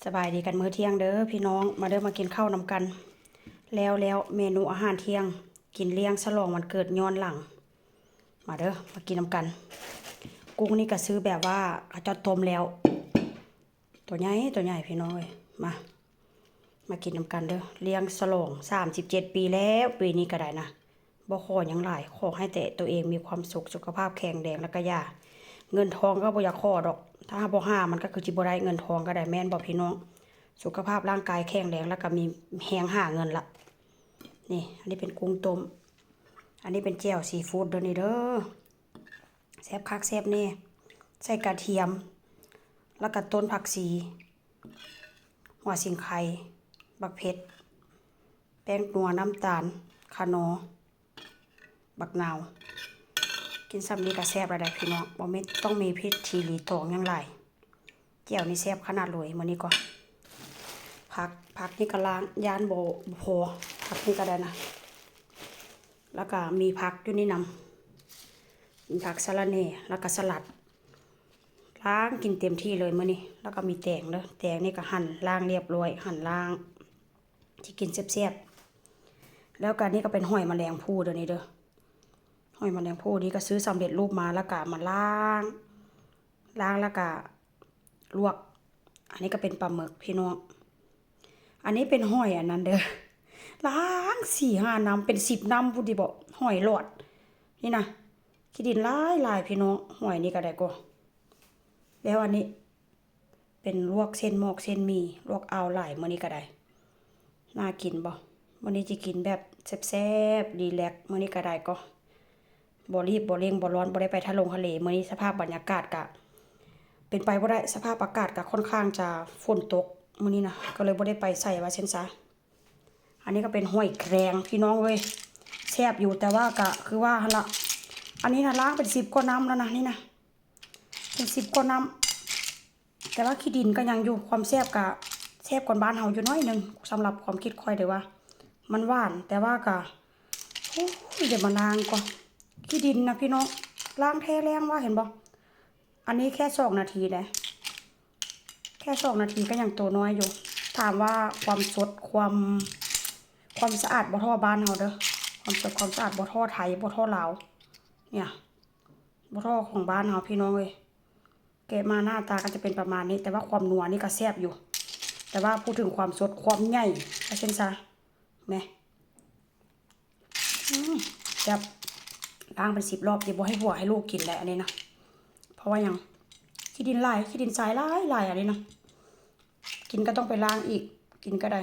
สบายดีกันมื้อเที่ยงเด้อพี่น้องมาเด้อมากินข้าวนำกันแล้วเมนูอาหารเที่ยงกินเลี้ยงฉลองวันเกิดย้อนหลังมาเด้อมากินนำกันกุ้งนี่ก็ซื้อแบบว่าเขาจะต้มแล้วตัวใหญ่พี่น้องเอ้ยมากินนำกันเด้อเลี้ยงฉลอง37ปีแล้วปีนี้ก็ได้นะบ่ขอหยังหลายขอให้แต่ตัวเองมีความสุขสุขภาพแข็งแรงแล้วก็อย่าเงินทองก็บ่อยากขอดอกถ้าบ่หามันก็คือสิบ่ได้เงินทองก็ได้แม่นบ่พี่น้องสุขภาพร่างกายแข็งแรงแล้วก็มีแฮงหาเงินละนี่อันนี้เป็นกุ้งต้มอันนี้เป็นแจ่วซีฟู้ดเด้อนี่เด้อแซ่บคักแซ่บแน่ใส่กระเทียมแล้วก็ต้นผักชีหัวสิงไข่บักเผ็ดแป้งนัวน้ำตาลคานอบักนาวกินซ้ำนี้ก็แซ่บแล้วได้พี่น้องบ่แม่นต้องมีพริกทีหลีตองหยังหลายแจ่วนี่แซ่บขนาดเลยมื้อนี้ก็ผักนี่ก็ล้างยานบ่พอผักนี่ก็ได้นะแล้วก็มีผักอยู่นี่นำมีผักสะระแหน่แล้วก็สลัดล้างกินเต็มที่เลยมื้อนี้แล้วก็มีแตงเด้อแตงนี่ก็หั่นล้างเรียบร้อยหั่นล้างที่กินแซ่บๆแล้วก็นี่ก็เป็นหอยแมลงภู่เด้อนี่เด้อหอยแมลงภู่นี่ก็ซื้อสำเร็จรูปมาแล้วก็มาล้างแล้วก็ลวกอันนี้ก็เป็นปลาหมึกพี่น้องอันนี้เป็นหอยอันนั้นเด้อล้าง4-5 น้ำเป็น10 น้ำพูดดีบอกหอยหลอดนี่นะขี้ดินหลายพี่น้องหอยนี่ก็ได้ก็แล้วอันนี้เป็นลวกเส้นหมอกเส้นหมี่ลวกเอาหลายมื้อนี้ก็ได้น่ากินบ่มื้อนี้จะกินแบบแซ่บๆรีแลกซ์มื้อนี้ก็ได้ก็บ่รีบบ่เร่งบ่ร้อนบ่ได้ไปทะเลมื้อนี้สภาพบรรยากาศก็เป็นไปบ่ได้สภาพอากาศก็ค่อนข้างจะฝนตกมื้อนี้นะก็เลยบ่ได้ไปใส่ว่าเช่นซะอันนี้ก็เป็นห้อยแครงพี่น้องเว้ยแซ่บอยู่แต่ว่าก็คือว่าหั่นล่ะอันนี้นะล้างเป็น10 กว่าน้ำแล้วนะนี่นะเป็น10 กว่าน้ำแต่ว่าขี้ดินก็ยังอยู่ความแซ่บก็แซ่บกว่าบ้านเฮาอยู่น้อยนึงสำหรับความคิดค่อยเด้อว่ามันหวานแต่ว่าก็โอ้ยเดี๋ยวมาล้างก่อนขี้ดินนะพี่น้องล้างแท้แรงว่าเห็นบ่อันนี้แค่2 นาทีเลยแค่2 นาทีก็ยังตัวน้อยอยู่ถามว่าความสดความสะอาดบ่เท่าบ้านเฮาเด้อความสดความสะอาดบ่เท่าไทยบ่เท่าลาวเนี่ยบ่เท่าของบ้านเฮาพี่น้องเอ้ยแกะมาหน้าตาก็จะเป็นประมาณนี้แต่ว่าความนัวนี่ก็แซ่บอยู่แต่ว่าพูดถึงความสดความใหญ่ว่าเช่นซะแม่จับล้างเป็น10 รอบสิบ่ให้ผัวให้ลูกกินแหละอันนี้นะเพราะว่ายังขี้ดินทรายหลายอันนี้นะกินก็ต้องไปล้างอีกกินก็ได้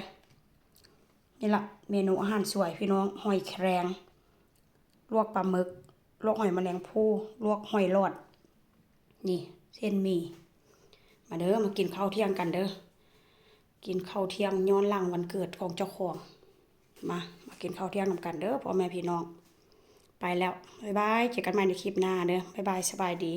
นี่ล่ะเมนูอาหารสวยพี่น้องหอยแครงลวกปลาหมึกลวกหอยแมลงภู่ลวกหอยหลอดนี่เส้นหมี่มาเด้อมากินข้าวเที่ยงกันเด้อกินข้าวเที่ยงย้อนหลังวันเกิดของเจ้าของมากินข้าวเที่ยงนำกันเด้อพ่อแม่พี่น้องไปแล้วบ๊ายบายเจอกันใหม่ในคลิปหน้าเด้อบ๊ายบายสบายดี